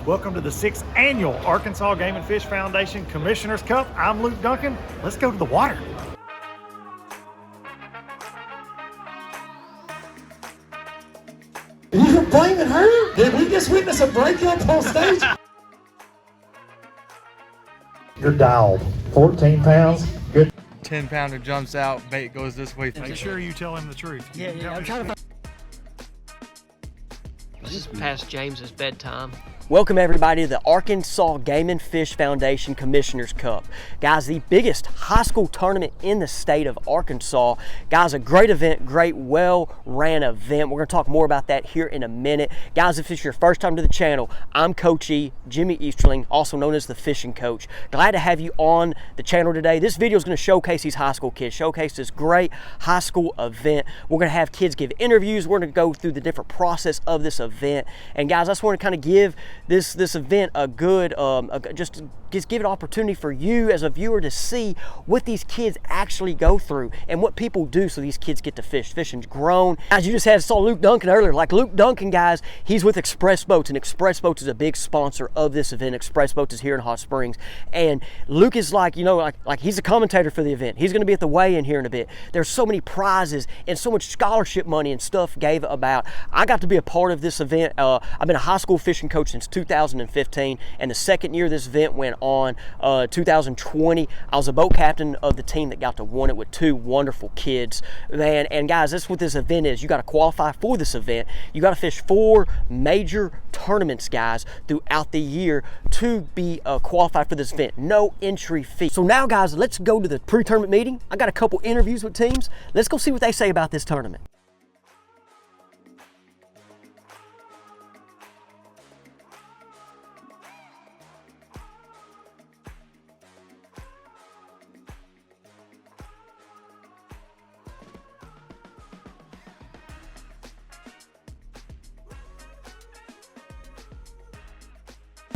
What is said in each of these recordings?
Welcome to the 6th annual Arkansas Game and Fish Foundation Commissioner's Cup. I'm Luke Duncan. Let's go to the water. You're blaming her? Did we just witness a breakup on stage? You're dialed. 14 pounds. Good. 10-pounder jumps out, bait goes this way. Make sure you tell him the truth. Yeah, I'm trying to find. This is past James's bedtime. Welcome everybody to the Arkansas Game and Fish Foundation Commissioner's Cup. Guys, the biggest high school tournament in the state of Arkansas. Guys, a great event, great, well-ran event. We're gonna talk more about that here in a minute. Guys, if it's your first time to the channel, I'm Coach E, Jimmy Easterling, also known as the Fishing Coach. Glad to have you on the channel today. This video is gonna showcase these high school kids, showcase this great high school event. We're gonna have kids give interviews. We're gonna go through the different process of this event. And guys, I just wanna kind of give this event a good, just give an opportunity for you as a viewer to see what these kids actually go through and what people do so these kids get to fish. Fishing's grown. As you just saw Luke Duncan earlier, like Luke Duncan, guys, he's with Express Boats, and Express Boats is a big sponsor of this event. Express Boats is here in Hot Springs. And Luke is like, you know, like he's a commentator for the event. He's gonna be at the weigh-in here in a bit. There's so many prizes and so much scholarship money and stuff gave about. I got to be a part of this event. I've been a high school fishing coach since 2015, and the second year this event went on, 2020, I was a boat captain of the team that got to win it with two wonderful kids, man. And guys, that's what this event is. You got to qualify for this event. You got to fish 4 major tournaments, guys, throughout the year to be qualified for this event. No entry fee. So now, guys, let's go to the pre-tournament meeting. I got a couple interviews with teams. Let's go see what they say about this tournament.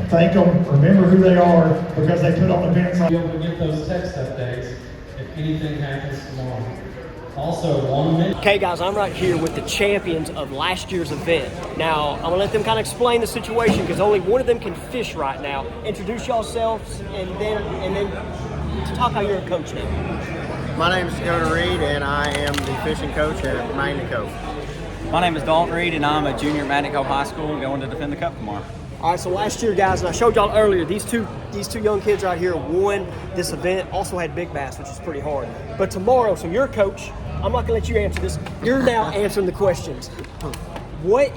Thank them. Remember who they are because they put on events. Be able to get those text updates if anything happens tomorrow. Also, 1 minute. Okay, guys, I'm right here with the champions of last year's event. Now, I'm gonna let them kind of explain the situation because only one of them can fish right now. Introduce yourselves and then talk how you're a coach now. My name is Jonah Reed, and I am the fishing coach at Magna Cove. My name is Dalton Reed, and I'm a junior at Magna Cove High School going to defend the cup tomorrow. All right, so last year, guys, and I showed y'all earlier, these two young kids right here won this event, also had big bass, which is pretty hard. But tomorrow, so you're a coach, I'm not gonna let you answer this. You're now answering the questions. What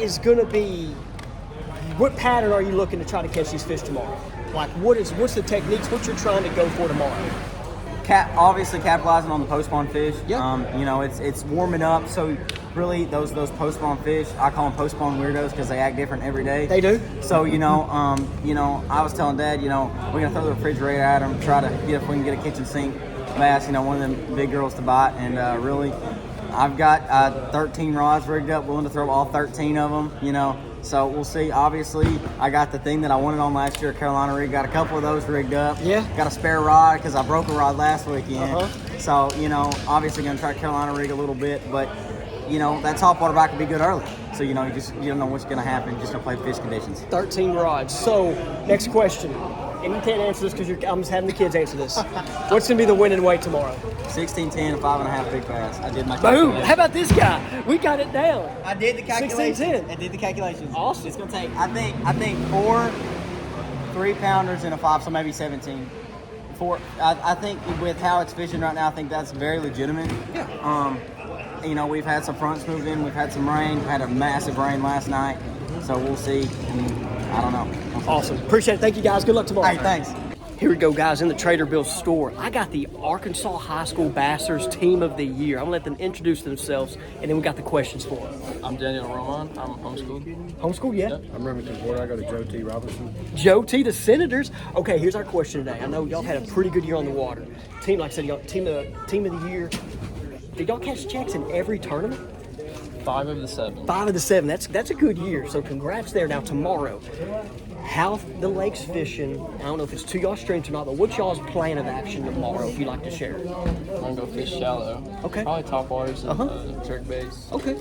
pattern are you looking to try to catch these fish tomorrow? Like, what's the techniques, what you're trying to go for tomorrow? Obviously capitalizing on the post-spawn fish. Yep. You know, it's warming up, so really those post-spawn fish, I call them post-spawn weirdos because they act different every day. They do. So, you know, I was telling Dad, you know, we're gonna throw the refrigerator at them, try to get if we can get a kitchen sink bass, you know, one of them big girls to bite, and really, I've got 13 rods rigged up, willing to throw all 13 of them, you know. So we'll see. Obviously, I got the thing that I wanted on last year, Carolina rig. Got a couple of those rigged up. Yeah. Got a spare rod because I broke a rod last weekend. So, you know, obviously going to try Carolina rig a little bit. But, you know, that saltwater bite can be good early. So, you know, you don't know what's going to happen. You're just going to play fish conditions. 13 rods. So, next question. And you can't answer this because I'm just having the kids answer this. What's going to be the winning weight tomorrow? 16, 10, and 5.5 big bass. I did my Boom! calculations. How about this guy? We got it down. I did the calculations. 16, 10. I did the calculations. Awesome. It's going to take, I think 4 3-pounders and a 5, so maybe 17. I think with how it's fishing right now, I think that's very legitimate. Yeah. You know, we've had some fronts move in. We've had some rain. We had a massive rain last night. So we'll see. I don't know. Awesome. Appreciate it. Thank you, guys. Good luck tomorrow. Hey, thanks. Here we go, guys, in the Trader Bill's store. I got the Arkansas High School Bassers Team of the Year. I'm gonna let them introduce themselves, and then we got the questions for them. I'm Daniel Roman. I'm homeschooled. Homeschool, yeah? I'm Remington Porter. I go to Joe T. Robinson. Joe T. The Senators. Okay, here's our question today. I know y'all had a pretty good year on the water. Team, like I said, y'all team of the year. Did y'all catch checks in every tournament? 5 of the 7. 5 of the 7. That's a good year. So congrats there. Now tomorrow, how the lake's fishing. I don't know if it's to y'all's strengths or not, but what's y'all's plan of action tomorrow if you'd like to share? I'm gonna go fish shallow. Okay. Probably top waters and jerk baits. Okay.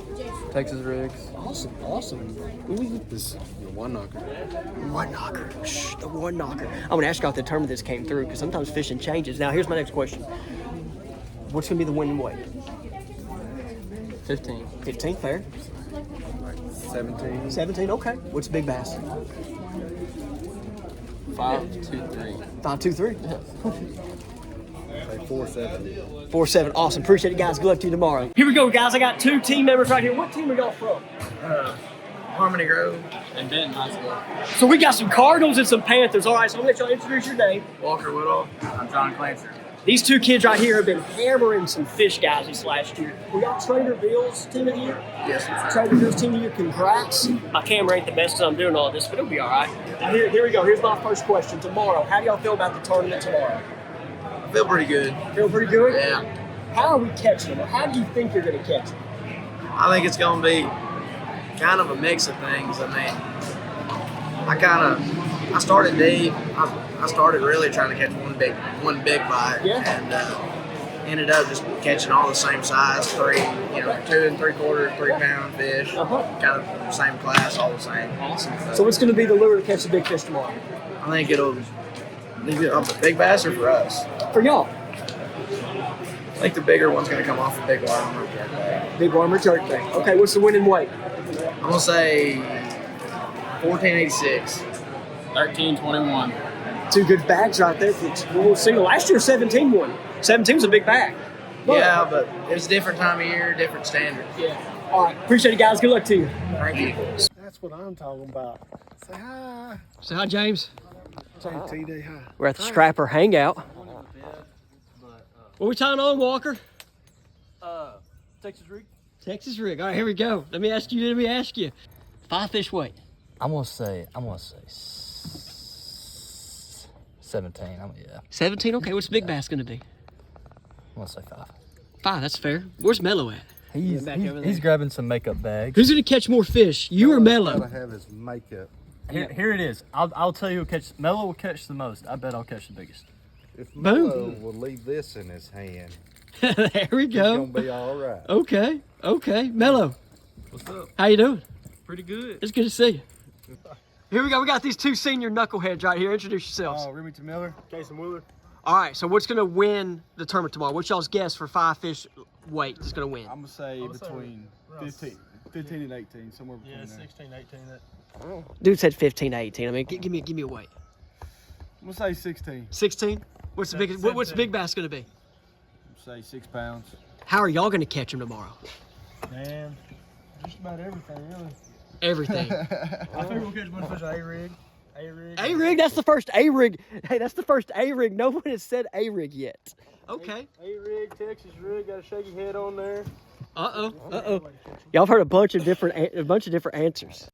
Texas rigs. Awesome. This is the one knocker. One knocker. Shh, the one knocker. I'm going to ask y'all if the term of this came through because sometimes fishing changes. Now, here's my next question. What's going to be the winning weight? 15. 15, fair. 17. 17, okay. What's big bass? 5-2-3. 5-2-3. Like 4-7. 4-7. Awesome. Appreciate it, guys. Good luck to you tomorrow. Here we go, guys. I got 2 team members right here. What team are y'all from? Harmony Grove. And Benton High School. So we got some Cardinals and some Panthers. All right, so I'm going to let y'all introduce your name. Walker Woodall. I'm John Clancer. These 2 kids right here have been hammering some fish guys this last year. We got Trader Bill's team of the year. Yes, sir. Trader Bill's team of the year. Congrats. My camera ain't the best because I'm doing all this, but it'll be all right. Now here we go. Here's my first question. Tomorrow, how do y'all feel about the tournament tomorrow? I feel pretty good. Feel pretty good? Yeah. How are we catching them? How do you think you're going to catch them? I think it's going to be kind of a mix of things. I mean, I started deep. I started really trying to catch one big bite. Yeah. And ended up just catching all the same size, 2 3/4, 3 pound fish. Kind of same class, all the same. Awesome. So what's going to be the lure to catch the big fish tomorrow? I think it'll be a big bass or for us. For y'all. I think the bigger one's going to come off the big arm or jerk bait. Big worm or jerk bait. Okay, what's the winning weight? I'm going to say 1486. 13-21. 2 good bags right there for a little single. Last year, 17 won. 17 was a big bag. Yeah, but it's a different time of year, different standards. Yeah. All right. Appreciate it, guys. Good luck to you. Thank you. That's what I'm talking about. Say hi. Say hi, James. Say TD hi. We're at the Scrapper Hangout. What we tying on, Walker? Texas rig. Texas rig. All right, here we go. Let me ask you. 5 fish weight. I'm gonna say 17. Yeah. 17. Okay. What's the big bass gonna be? I'm gonna say 5. 5. That's fair. Where's Mello at? He's grabbing some makeup bags. Who's gonna catch more fish? You or Mello? Gotta have his makeup. Here it is. I'll tell you who catch. Mello will catch the most. I bet I'll catch the biggest. If Boom. Mello will leave this in his hand, There we it's go. gonna be all right. Okay. Mello. What's up? How you doing? Pretty good. It's good to see you. Here we go. We got these 2 senior knuckleheads right here. Introduce yourselves. Remington Miller, Jason Wheeler. All right. So what's going to win the tournament tomorrow? What's y'all's guess for 5 fish weight that's going to win? I'm gonna say between 15 and 18, somewhere between there. 16, 18. Dude said 15 to 18. I mean, give me a weight. I'm gonna say 16. 16. What's the biggest? What's the big bass going to be? Say 6 pounds. How are y'all going to catch them tomorrow? Man, just about everything, really. Everything. I figure we'll catch one fish on A-rig. A-rig. That's the first A-rig. Hey, that's the first A-rig. No one has said A-rig yet. Okay. A-rig, Texas rig, got a shaky head on there. Uh-oh. Y'all have heard a bunch of different answers.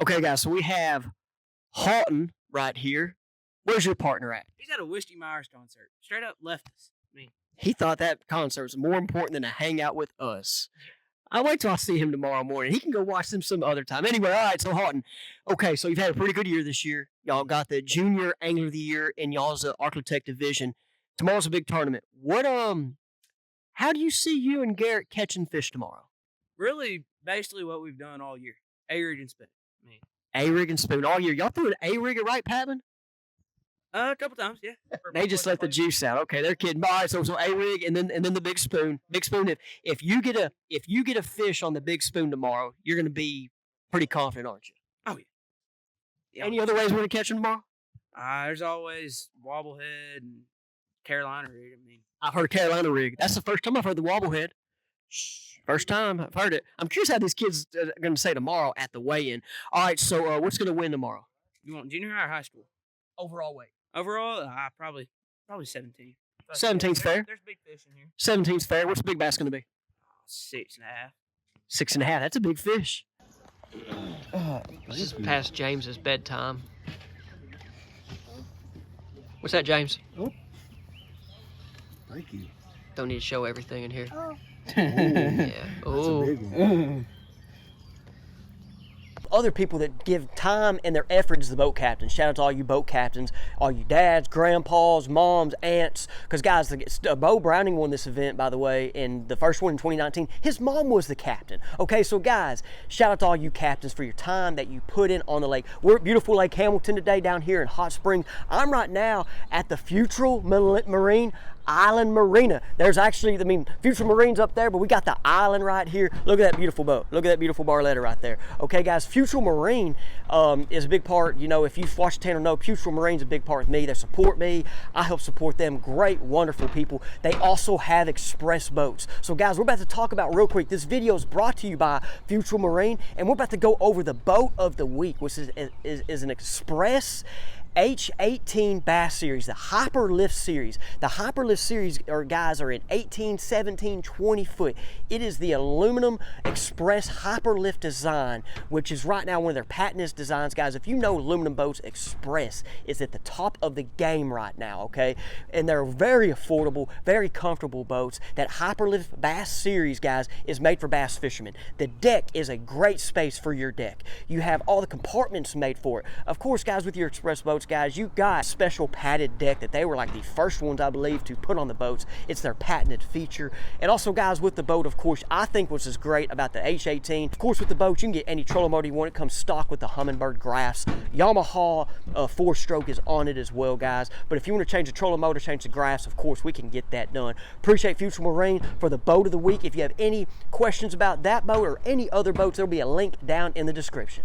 Okay, guys, so we have Houghton right here. Where's your partner at? He's at a Whiskey Myers concert. Straight up left us. He thought that concert was more important than to hang out with us. I'll wait till I see him tomorrow morning. He can go watch them some other time. Anyway, all right, so Houghton. Okay, so you've had a pretty good year this year. Y'all got the Junior Angler of the Year in y'all's Arclitect division. Tomorrow's a big tournament. How do you see you and Garrett catching fish tomorrow? Really, basically what we've done all year. A-rig and spoon. A-rig and spoon all year. Y'all threw an A-rig at Wright Patman? A couple times, yeah. They just let the juice out. Okay, they're kidding. All right, so A-rig and then the big spoon. Big spoon. If you get a fish on the big spoon tomorrow, you're going to be pretty confident, aren't you? Oh yeah. Any other ways we're going to catch them tomorrow? There's always wobblehead and Carolina rig. I've heard Carolina rig. That's the first time I've heard the wobblehead. First time I've heard it. I'm curious how these kids are going to say tomorrow at the weigh-in. All right, so what's going to win tomorrow? You want junior high or high school? Overall weight. Overall, probably 17. 17's fair. There's big fish in here. 17's fair. What's the big bass going to be? 6.5. 6.5. That's a big fish. This is past James's bedtime. What's that, James? Oh. Thank you. Don't need to show everything in here. Oh. Yeah. That's a big one. other people that give time and their effort as the boat captains. Shout out to all you boat captains, all you dads, grandpas, moms, aunts. Because guys, Bo Browning won this event, by the way, and the first one in 2019. His mom was the captain. Okay, so guys, shout out to all you captains for your time that you put in on the lake. We're at beautiful Lake Hamilton today down here in Hot Springs. I'm right now at the Futrall Marine Island Marina. There's actually, Futrall Marine's up there, but we got the island right here. Look at that beautiful boat. Look at that beautiful Barletta right there. Okay, guys, Futrall Marine is a big part. You know, if you've watched the channel, know Futrall Marine's a big part of me. They support me. I help support them. Great, wonderful people. They also have express boats. So, guys, we're about to talk about real quick. This video is brought to you by Futrall Marine, and we're about to go over the boat of the week, which is an express H18 Bass Series, the Hyperlift Series. The Hyperlift Series guys are in 18, 17, 20 foot. It is the aluminum express Hyperlift design, which is right now one of their patented designs, guys. If you know aluminum boats, express is at the top of the game right now, okay? And they're very affordable, very comfortable boats. That Hyperlift Bass Series, guys, is made for bass fishermen. The deck is a great space for your deck. You have all the compartments made for it. Of course, guys, with your express boats, guys, you got a special padded deck that they were like the first ones, I believe, to put on the boats. It's their patented feature. And also, guys, with the boat, of course, I think what is great about the H18, of course, with the boat, you can get any trolling motor you want. It comes stock with the Humminbird graphs. Yamaha 4-stroke is on it as well, guys. But if you want to change the trolling motor, change the graphs, of course, we can get that done. Appreciate Futrall Marine for the boat of the week. If you have any questions about that boat or any other boats, there'll be a link down in the description.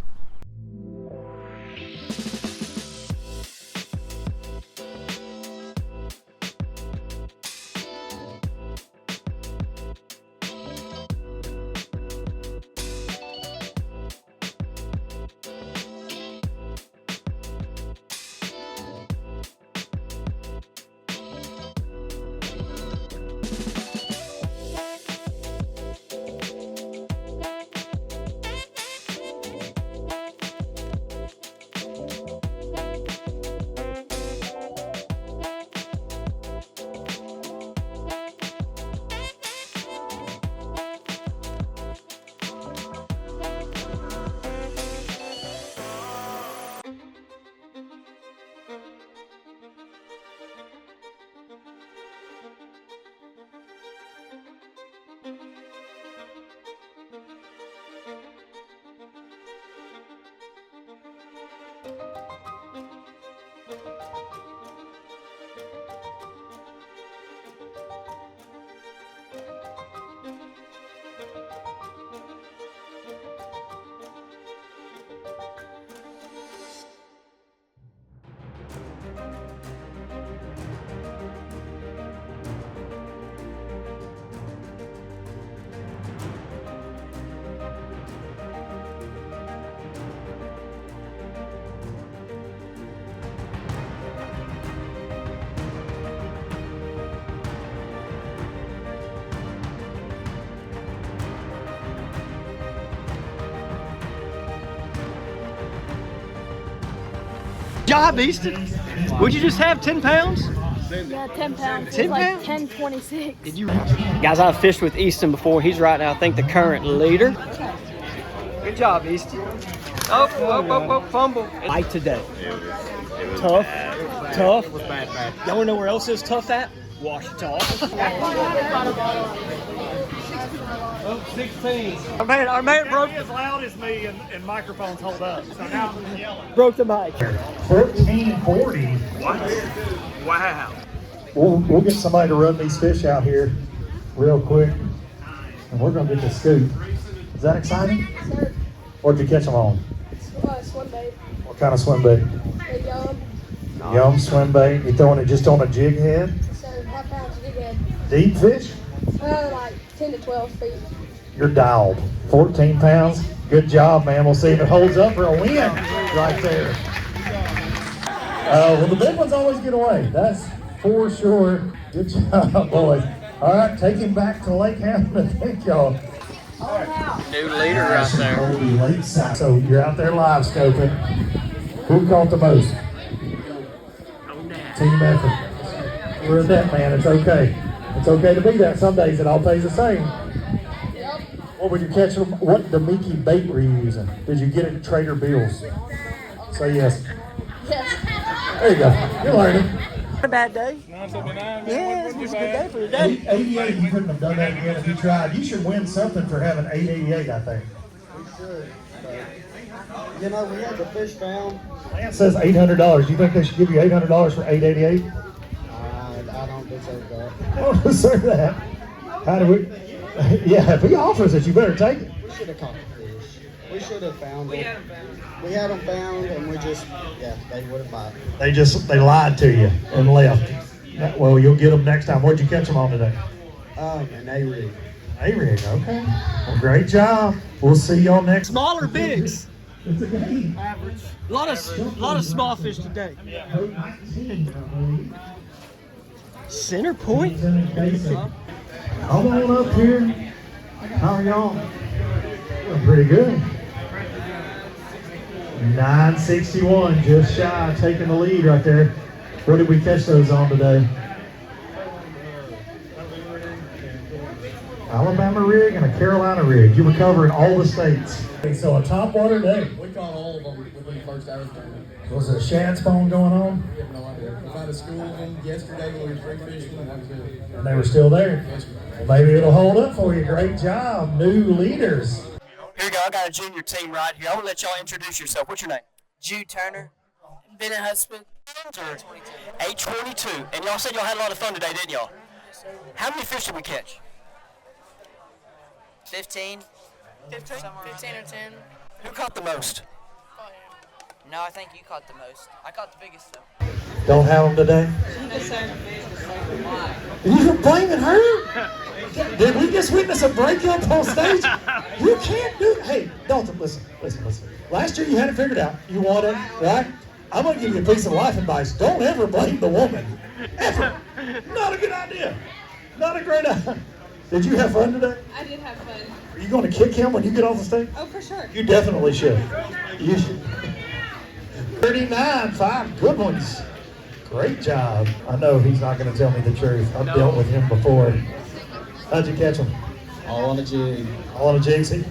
Job, Easton. Would you just have 10 pounds? Yeah, 10 pounds. 10 It's like pounds? 10.26. Did you? Guys, I've fished with Easton before. He's right now, I think, the current leader. Good job, Easton. Oh, fumble. Bite today. It was Tough. bad. Tough. It was bad. Y'all wanna know where else is tough at? Ouachita. Oh, 16. Our man broke as loud as me and microphones hold up. So now I'm yelling. broke the mic. 1440. Wow. We'll get somebody to run these fish out here real quick, and we're gonna get the scoop. Is that exciting? Sir, What'd you catch them on? swim bait. What kind of swim bait? Hey, Yum swim bait. You throwing it just on a jig head? sir, half pounds jig head. Deep fish? Like 10 to 12 feet. You're dialed. 14 pounds. Good job, man. We'll see if it holds up for a win right there. Well, the big ones always get away. That's for sure. Good job, boys. All right, take him back to Lake Hamilton. Thank y'all. New leader out there. So you're out there live scoping. Who caught the most? Team effort. We're a vet, man. It's okay. It's okay to be that. Some days it all pays the same. What would you catch them? What Damiki bait were you using? Did you get it at Trader Bill's? Say yes. Yes. There you go. You're learning. A bad day. Yeah, it was a good day for the day. 88, you couldn't have done that again if you tried. You should win something for having 888, I think. We should. You know, we had the fish found. Lance says $800. Do you think they should give you $800 for 888? I don't deserve that. I don't deserve that. How do we? Yeah, if he offers it, you better take it. We should have caught the fish. We should have found them. We had them found, and we just, they would have bought them. They lied to you and left. Well, you'll get them next time. Where'd you catch them on today? An A-rig. A-rig, okay. Well, great job. We'll see y'all next. Smaller bigs. It's a game. Average. A lot of small fish today. Center point. Come on up here. How are y'all? Doing pretty good. 961, just shy, taking the lead right there. Where did we catch those on today? Alabama rig and a Carolina rig. You were covering all the states. So a topwater day. We caught all of them within the first hour. Was it a shad spawn going on? We have no idea. We found a school one yesterday when we were free fishing, and that was it. And they were still there. Well, maybe it'll hold up for you. Great job. New leaders. Here we go. I got a junior team right here. I want to let y'all introduce yourself. What's your name? Jude Turner, Bennett Husband, 822. And y'all said y'all had a lot of fun today, didn't y'all? How many fish did we catch? 15. 15 or 10. Who caught the most? No, I think you caught the most. I caught the biggest though. Don't have them today? No, sir. You're blaming her? Did we just witness a breakup on stage? You can't do it. Hey, Dalton, listen. Last year you had it figured out. You won it, right? I'm going to give you a piece of life advice. Don't ever blame the woman. Ever. Not a good idea. Not a great idea. Did you have fun today? I did have fun. Are you going to kick him when you get off the stage? Oh, for sure. You definitely should. You should. 39, 5 good ones. Great job. I know he's not going to tell me the truth. I've dealt with him before. How'd you catch him? All on a jig. All on a jig, see?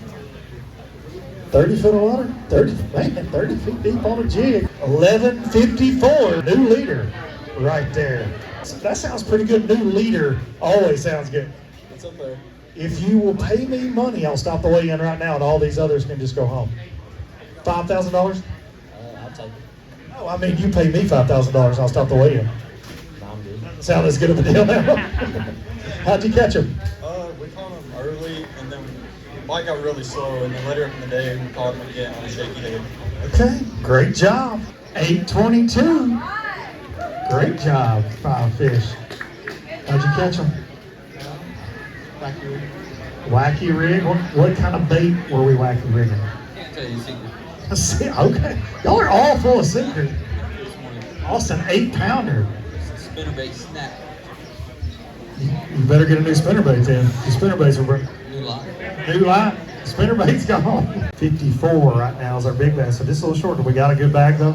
30 foot of water? 30 feet deep on a jig. 1154, new leader right there. That sounds pretty good. New leader always sounds good. What's up there? If you will pay me money, I'll stop the weigh-in right now and all these others can just go home. $5,000? I'll take it. Oh, I mean, you pay me $5,000 and I'll stop the weigh-in. I'm good. Sound as good of a deal now? How'd you catch him? We caught them early, and then Mike got really slow, and then later in the day, we caught them again on a shaky head. Okay, great job. 822. Great job, 5 fish. How'd you catch them? Wacky rig. Wacky rig? What kind of bait were we wacky rigging? Can't tell you a secret. Okay, y'all are all full of secrets. Austin, 8-pounder. Spinnerbait snap. You better get a new spinnerbait then. The spinnerbaits are broken. New line. New line. Spinnerbait's gone. 54 right now is our big bass. So just a little shorter. We got a good bag though?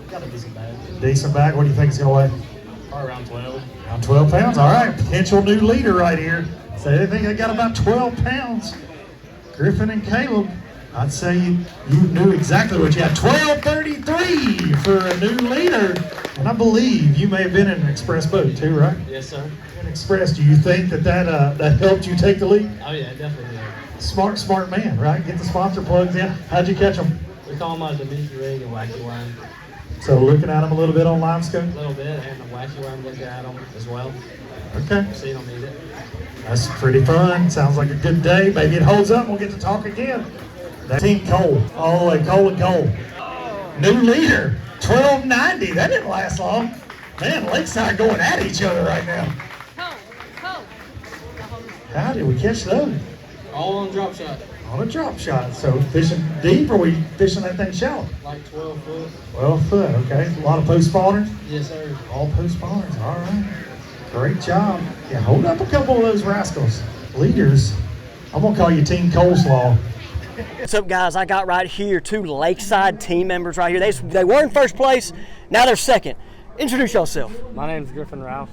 Got a decent bag. Decent bag. What do you think it's going to weigh? Probably around 12. Around 12 pounds. All right. Potential new leader right here. So they think they got about 12 pounds. Griffin and Caleb. I'd say you knew exactly what you had. 1233 for a new leader. And I believe you may have been in an express boat too, right? Yes, sir. An express. Do you think that helped you take the lead? Oh, yeah, definitely. Yeah. Smart man, right? Get the sponsor plugs in. How'd you catch them? We call them the Damiki rig and wacky worm. So looking at them a little bit on limescope? A little bit, and the wacky worm looking at them as well. Okay. So you don't need it. That's pretty fun. Sounds like a good day. Maybe it holds up. We'll get to talk again. That Team Cole. All the way, Cole and Cole. New leader, 1290. That didn't last long. Man, Lakeside going at each other right now. How did we catch those? All on drop shot. On a drop shot. So fishing deep, or we fishing that thing shallow? Like 12 foot. 12 foot, okay. A lot of post spawners? Yes, sir. All post spawners, all right. Great job. Yeah, hold up a couple of those rascals. Leaders, I'm gonna call you Team Coleslaw. What's up, guys? I got right here 2 Lakeside team members right here. They were in first place, now they're second. Introduce yourself. My name's Griffin Ralph.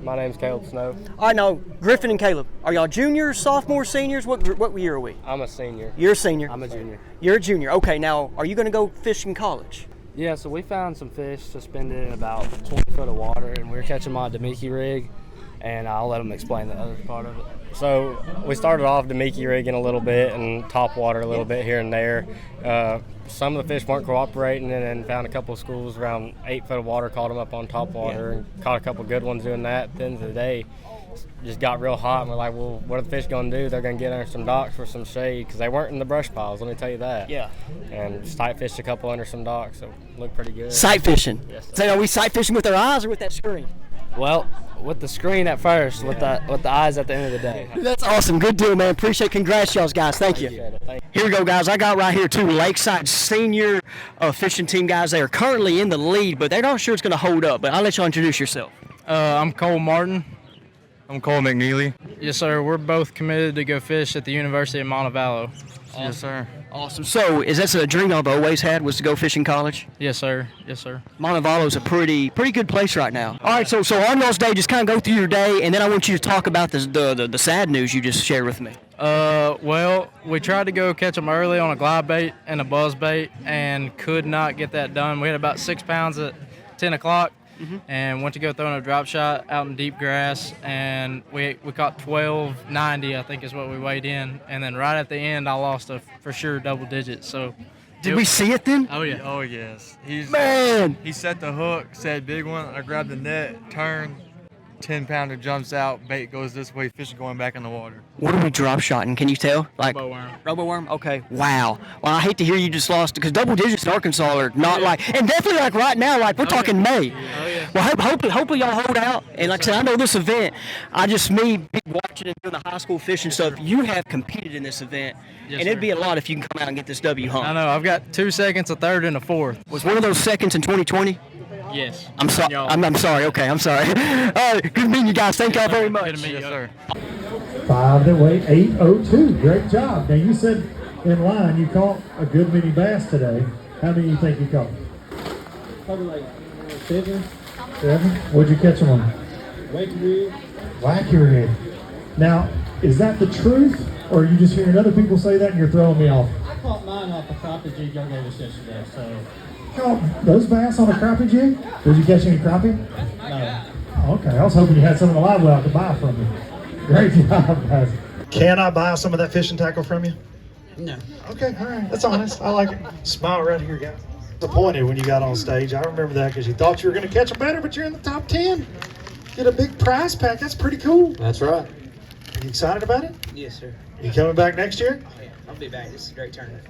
My name's Caleb Snow. All right, now, Griffin and Caleb, are y'all juniors, sophomores, seniors? What year are we? I'm a senior. You're a senior. I'm a junior. You're a junior. Okay, now, are you going to go fish in college? Yeah, so we found some fish suspended in about 20 foot of water, and we were catching them on a Demiki rig, and I'll let them explain the other part of it. So we started off Demiki rigging a little bit and top water a little bit here and there. Some of the fish weren't cooperating, and then found a couple of schools around 8 foot of water, caught them up on top water, and caught a couple of good ones doing that. At the end of the day, just got real hot, and we're like, well, what are the fish going to do? They're going to get under some docks for some shade, because they weren't in the brush piles, let me tell you that. Yeah. And just sight fished a couple under some docks, so it looked pretty good. Sight fishing. Yes, sir. So are we sight fishing with our eyes or with that screen? Well, with the screen at first, with the eyes at the end of the day. That's awesome. Good deal, man. Appreciate it. Congrats, y'all guys. Thank you. Here we go, guys. I got right here two Lakeside senior fishing team guys. They are currently in the lead, but they're not sure it's going to hold up. But I'll let y'all introduce yourself. I'm Cole Martin. I'm Cole McNeely. Yes, sir. We're both committed to go fish at the University of Montevallo. Awesome. Yes, sir. Awesome. So, is that a dream I've always had, was to go fish in college? Yes, sir. Yes, sir. Montevallo's a pretty good place right now. All right, so on y'all's day, just kind of go through your day, and then I want you to talk about the sad news you just shared with me. Well, we tried to go catch them early on a glide bait and a buzz bait, and could not get that done. We had about 6 pounds at 10 o'clock. And went to go throw in a drop shot out in deep grass, and we caught 12.90, I think is what we weighed in. And then right at the end, I lost a for sure double digits. So, did we see it then? Oh yeah. Oh yes. Man. He set the hook, said big one. I grabbed the net, turned, 10-pounder jumps out, bait goes this way, fish going back in the water. What are we drop shotting? Can you tell? Like Robo-worm. Robo-worm? Okay. Wow. Well, I hate to hear you just lost, because double digits in Arkansas are not and definitely like right now, like we're talking May. Oh yeah. Well, hopefully y'all hold out. And like I said, I know this event, me watching and doing the high school fishing stuff, you have competed in this event. Yes, and it'd sir. be a lot if you can come out and get this W hump. I know. I've got 2 seconds, a third, and a fourth. Was one of those seconds in 2020? Yes. I'm sorry. I'm sorry. Okay, I'm sorry. All right, good meeting you guys. Thank y'all very much. Good to meet you, sir. 5 to wait, 8:02. Great job. Now you said in line you caught a good many bass today. How many do you think you caught? Probably like 7. 7? What'd you catch them on? Wacky rig. Wacky rig. Now, is that the truth, or are you just hearing other people say that and you're throwing me off? I caught mine off a crappie jig y'all gave us yesterday, so. Caught those bass on a crappie jig? Did you catch any crappie? No. Okay, I was hoping you had some in the live well to buy from me. Great job, guys. Can I buy some of that fishing tackle from you? No. Okay, all right, that's honest. I like it. Smile right here, guys. Disappointed when you got on stage. I remember that because you thought you were going to catch them better, but you're in the top 10. Get a big prize pack. That's pretty cool. That's right. Are you excited about it? Yes, sir. You coming back next year? I'll be back. This is a great tournament.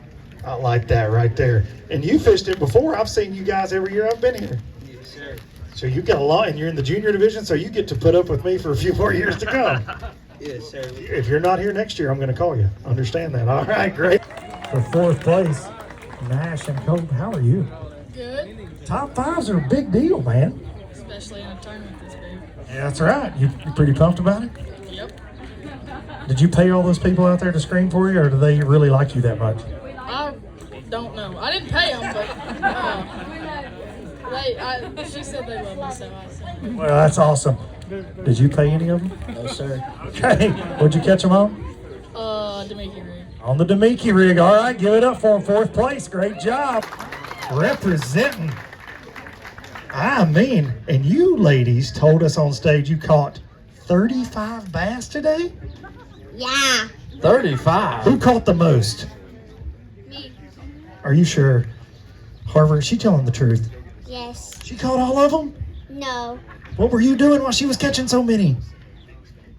I like that right there. And you fished it before. I've seen you guys every year I've been here. Yes, sir. So you got a lot, and you're in the junior division, so you get to put up with me for a few more years to come. Yes, sir. If you're not here next year, I'm going to call you. Understand that. All right, great. For 4th place, Nash and Colt, how are you? Good. Top 5s are a big deal, man. Especially in a tournament this big. Yeah, that's right. You pretty pumped about it? Yep. Did you pay all those people out there to screen for you, or do they really like you that much? I don't know. I didn't pay them, but she said they love me, so I said. Well, that's awesome. Did you pay any of them? No, sir. Okay. What'd you catch them on? Demiki rig. On the Demiki rig. All right, give it up for him. 4th place. Great job. Representing. I mean, and you ladies told us on stage you caught 35 bass today? Yeah. 35? Who caught the most? Me. Are you sure? Harvard, she telling the truth? Yes. She caught all of them? No. What were you doing while she was catching so many?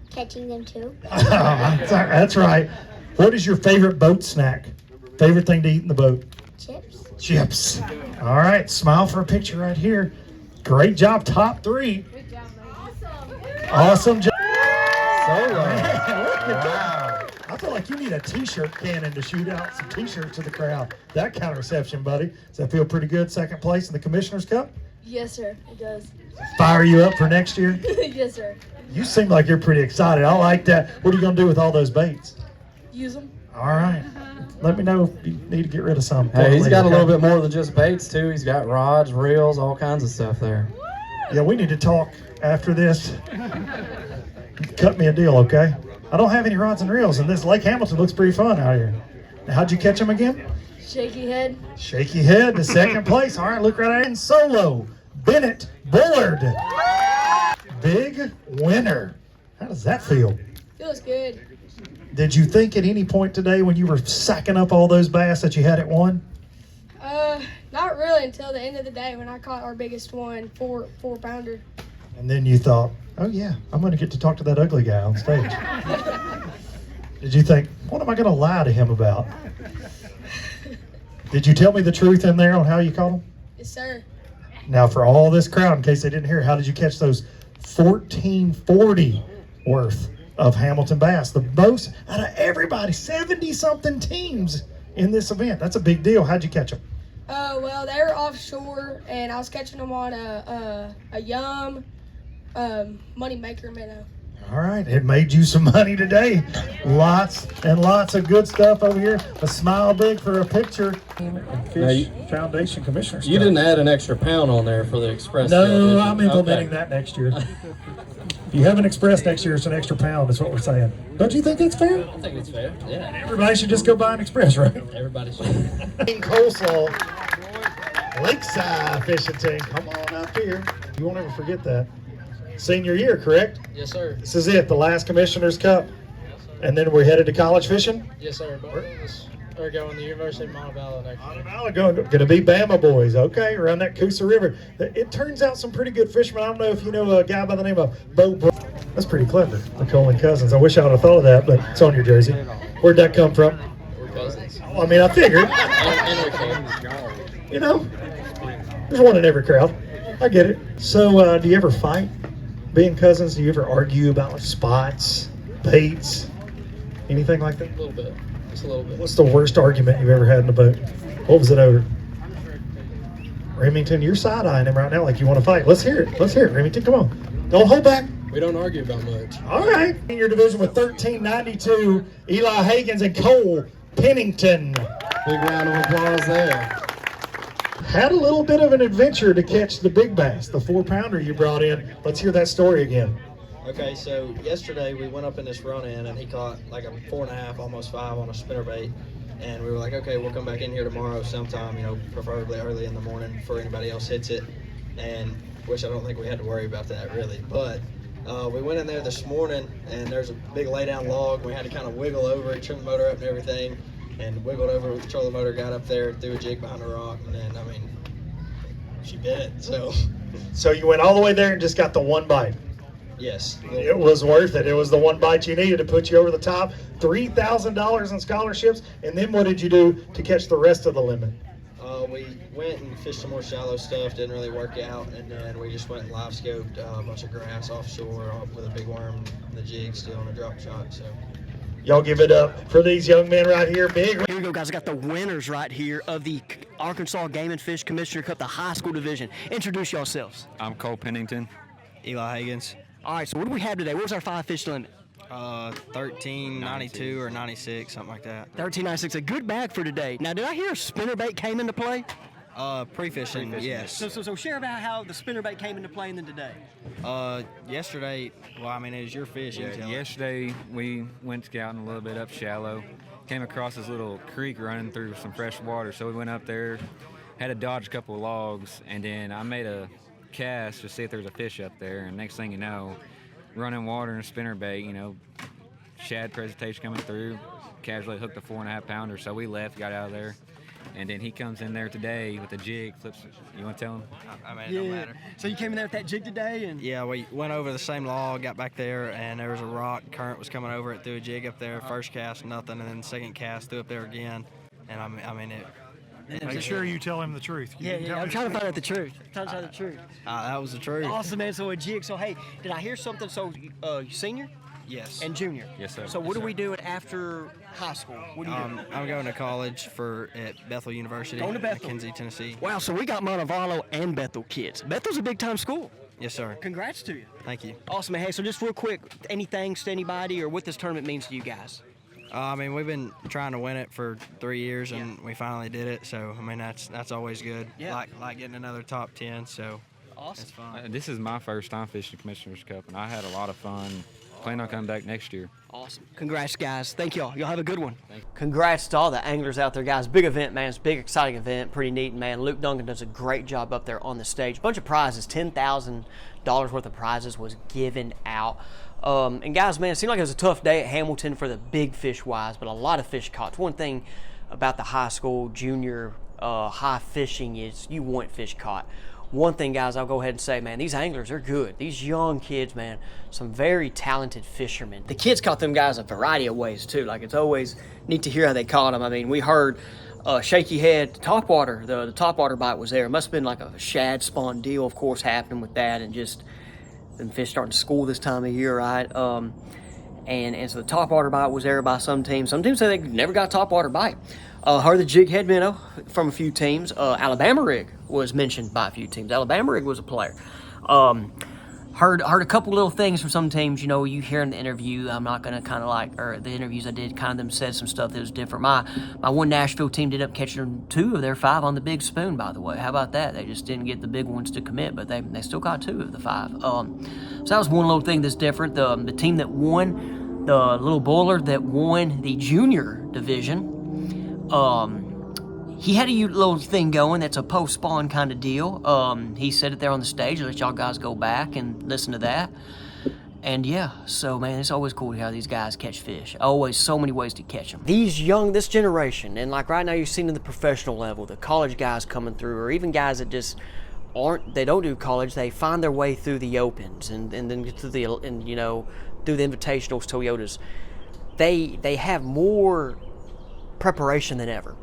Catching them too. That's right. What is your favorite boat snack? Favorite thing to eat in the boat? Chips. Chips. All right, smile for a picture right here. Great job, top 3. Awesome job. Solo. Wow. I feel like you need a t-shirt cannon to shoot out some t-shirts to the crowd. That kind of reception, buddy. Does that feel pretty good? 2nd place in the Commissioner's Cup? Yes, sir. It does. Fire you up for next year? Yes, sir. You seem like you're pretty excited. I like that. What are you going to do with all those baits? Use them. All right. Let me know if you need to get rid of some. Hey, he's got a little bit more than just baits, too. He's got rods, reels, all kinds of stuff there. Yeah, we need to talk after this. Cut me a deal, okay? I don't have any rods and reels, and this Lake Hamilton looks pretty fun out here. Now, how'd you catch them again? Shaky head. Shaky head to second place. All right, look right at it. Solo, Bennett Bullard. Big winner. How does that feel? Feels good. Did you think at any point today when you were sacking up all those bass that you had it won? Not really until the end of the day when I caught our biggest one, four pounder. And then you thought, oh yeah, I'm going to get to talk to that ugly guy on stage. Did you think, what am I going to lie to him about? Did you tell me the truth in there on how you caught him? Yes, sir. Now for all this crowd, in case they didn't hear, how did you catch those 1440 worth of Hamilton bass? The most out of everybody, 70-something teams in this event. That's a big deal. How'd you catch them? Well, they were offshore, and I was catching them on a Yum Money Maker minnow. All right, it made you some money today. Lots and lots of good stuff over here. A smile big for a picture. Fish Foundation Commissioners. You didn't add an extra pound on there for the express. No, I'm implementing that next year. If you have an express next year, it's an extra pound, is what we're saying. Don't you think that's fair? I think it's fair. Yeah. Everybody should just go buy an express, right? Everybody should. Coleslaw, Lakeside Fishing Team. Come on up here. You won't ever forget that. Senior year, correct? Yes, sir. This is it, the last Commissioner's Cup. And then we're headed to college fishing? Yes, sir. We're going to the University of Montevallo next year. Montevallo going to be Bama boys, okay, around that Coosa River. It turns out some pretty good fishermen. I don't know if you know a guy by the name of Bo Brook. That's pretty clever, the Coleman Cousins. I wish I would have thought of that, but it's on your jersey. Where'd that come from? We're cousins. Oh, I mean, I figured. And we can. You know, there's one in every crowd. I get it. So, do you ever fight? Being cousins, do you ever argue about like spots, baits, anything like that? A little bit. Just a little bit. What's the worst argument you've ever had in a boat? What was it over? Remington, you're side-eyeing him right now like you want to fight. Let's hear it. Let's hear it, Remington. Come on. Don't hold back. We don't argue about much. All right. In your division with 1392, Eli Higgins and Cole Pennington. Big round of applause there. Had a little bit of an adventure to catch the big bass, the 4-pounder you brought in. Let's hear that story again. Okay, so yesterday we went up in this run-in and he caught like a 4.5, almost 5 on a spinnerbait. And we were like, okay, we'll come back in here tomorrow sometime, you know, preferably early in the morning before anybody else hits it. And which I don't think we had to worry about that really. But we went in there this morning and there's a big lay-down log. We had to kind of wiggle over it, trim the motor up and everything. And wiggled over, control the motor, got up there, threw a jig behind a rock, and then, I mean, she bit it, so. So you went all the way there and just got the one bite? Yes. It was worth it. It was the one bite you needed to put you over the top. $3,000 in scholarships, and then what did you do to catch the rest of the limit? We went and fished some more shallow stuff, didn't really work out, and then we just went and live scoped a bunch of grass offshore with a big worm, the jig still on a drop shot, so. Y'all give it up for these young men right here. Big. Here we go, guys. I got the winners right here of the Arkansas Game and Fish Commissioner Cup, the high school division. Introduce yourselves. I'm Cole Pennington. Eli Higgins. All right, so what do we have today? What was our 5-fish limit? 1392 or 96, something like that. 1396, a good bag for today. Now, did I hear a spinnerbait came into play? Pre-fishing, yes. So share about how the spinnerbait came into play and then today. Yesterday, well, I mean, it was your fish. Yesterday we went scouting a little bit up shallow. Came across this little creek running through some fresh water, so we went up there, had to dodge a couple of logs, and then I made a cast to see if there's a fish up there, and next thing you know, running water and spinnerbait, you know, shad presentation coming through, casually hooked a 4.5 pounder, so we left, got out of there. And then he comes in there today with a jig, flips. You want to tell him? I mean, it don't matter. So you came in there with that jig today? And yeah, we went over the same log, got back there, and there was a rock. Current was coming over it, threw a jig up there. First cast, nothing, and then second cast, threw up there again. And I mean it. Make sure you tell him the truth. I'm trying to find out the truth. That was the truth. Awesome, man. So a jig. So, hey, did I hear something? So, you senior? Yes. And junior? Yes, sir. So what are we doing after high school? What are you doing? I'm going to college at Bethel University. Going to Bethel. McKenzie, Tennessee. Wow, so we got Montevallo and Bethel kids. Bethel's a big-time school. Yes, sir. Congrats to you. Thank you. Awesome, man. Hey, so just real quick, any thanks to anybody or what this tournament means to you guys? I mean, we've been trying to win it for 3 years, and we finally did it. So, I mean, that's always good. Yeah. Like getting another top 10, so. Awesome. This is my first time fishing Commissioner's Cup, and I had a lot of fun. Plan on coming back next year. Awesome. Congrats, guys. Thank y'all. Y'all have a good one. Congrats to all the anglers out there, guys. Big event, man. It's a big, exciting event. Pretty neat, man. Luke Duncan does a great job up there on the stage. Bunch of prizes. $10,000 worth of prizes was given out. And guys, man, it seemed like it was a tough day at Hamilton for the big fish wise, but a lot of fish caught. One thing about the high school, junior, high fishing is you want fish caught. One thing, guys, I'll go ahead and say, man, these anglers are good. These young kids, man, some very talented fishermen. The kids caught them guys a variety of ways, too. Like, it's always neat to hear how they caught them. I mean, we heard shaky head, topwater. The topwater bite was there. It must have been like a shad spawn deal, of course, happening with that, and just them fish starting to school this time of year, right? And so the topwater bite was there by some teams. Some teams say they never got a topwater bite. Heard the jig head minnow from a few teams. Alabama rig was mentioned by a few teams. Alabama rig was a player. Heard a couple little things from some teams. You know, you hear in the interview. I'm not gonna kind of like, or the interviews I did, kind of them said some stuff that was different. My one Nashville team ended up catching 2 of their 5 on the big spoon. By the way, how about that? They just didn't get the big ones to commit, but they still got 2 of the 5. So that was one little thing that's different. The team that won, the little bowler that won the junior division. He had a little thing going that's a post-spawn kind of deal. He said it there on the stage. I'll let y'all guys go back and listen to that. And yeah, so man, it's always cool to hear how these guys catch fish. Always so many ways to catch them. This generation, and like right now you're seeing at the professional level, the college guys coming through, or even guys that just they don't do college, they find their way through the opens and then get through the invitationals, Toyotas. They have more preparation than ever.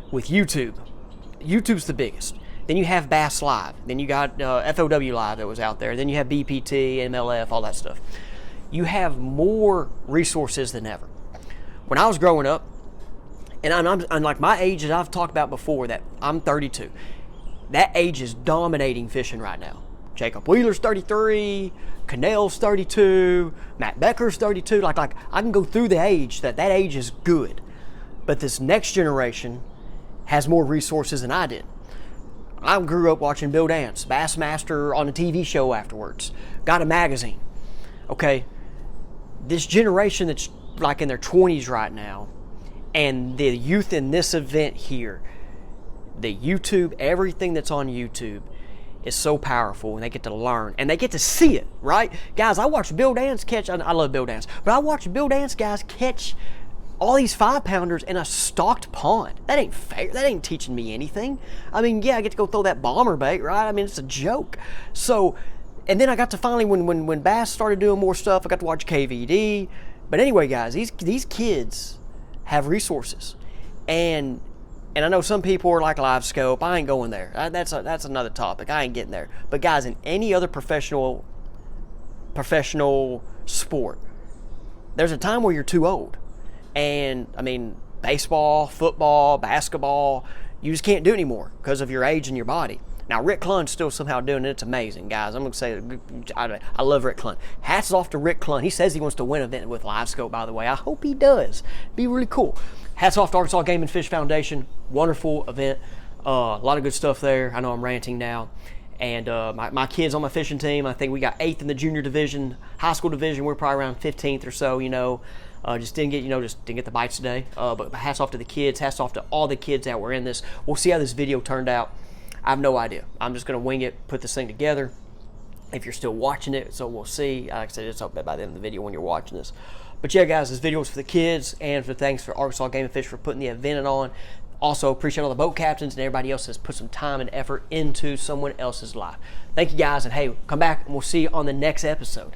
With YouTube's the biggest. Then you have Bass Live. Then you got FOW Live that was out there. Then you have BPT, MLF, all that stuff. You have more resources than ever. When I was growing up, and I'm like my age that I've talked about before, that I'm 32. That age is dominating fishing right now. Jacob Wheeler's 33, Cannell's 32, Matt Becker's 32. Like I can go through the age that age is good. But this next generation has more resources than I did. I grew up watching Bill Dance, Bassmaster on a TV show afterwards, got a magazine. Okay, this generation that's like in their 20s right now, and the youth in this event here, the YouTube, everything that's on YouTube is so powerful, and they get to learn, and they get to see it, right? Guys, I watched Bill Dance catch, I love Bill Dance, but I watched Bill Dance guys catch all these 5-pounders in a stocked pond. That ain't fair. That ain't teaching me anything. I mean, yeah, I get to go throw that bomber bait, right? I mean, it's a joke. So, and then I got to finally, when Bass started doing more stuff, I got to watch KVD. But anyway, guys, these kids have resources. And I know some people are like Live Scope. I ain't going there. That's another topic. I ain't getting there. But guys, in any other professional sport, there's a time where you're too old. And, I mean, baseball, football, basketball, you just can't do it anymore because of your age and your body. Now, Rick Clunn's still somehow doing it. It's amazing, guys. I'm going to say I love Rick Clunn. Hats off to Rick Clunn. He says he wants to win an event with Live Scope, by the way. I hope he does. Be really cool. Hats off to Arkansas Game and Fish Foundation. Wonderful event. A lot of good stuff there. I know I'm ranting now. And my kids on my fishing team, I think we got 8th in the junior division. High school division, we're probably around 15th or so, you know. Just didn't get the bites today. But hats off to the kids. Hats off to all the kids that were in this. We'll see how this video turned out. I have no idea. I'm just going to wing it, put this thing together. If you're still watching it, so we'll see. Like I said, it's up by the end of the video when you're watching this. But yeah, guys, this video is for the kids, and thanks for Arkansas Game and Fish for putting the event on. Also, appreciate all the boat captains and everybody else that's put some time and effort into someone else's life. Thank you, guys, and hey, come back and we'll see you on the next episode.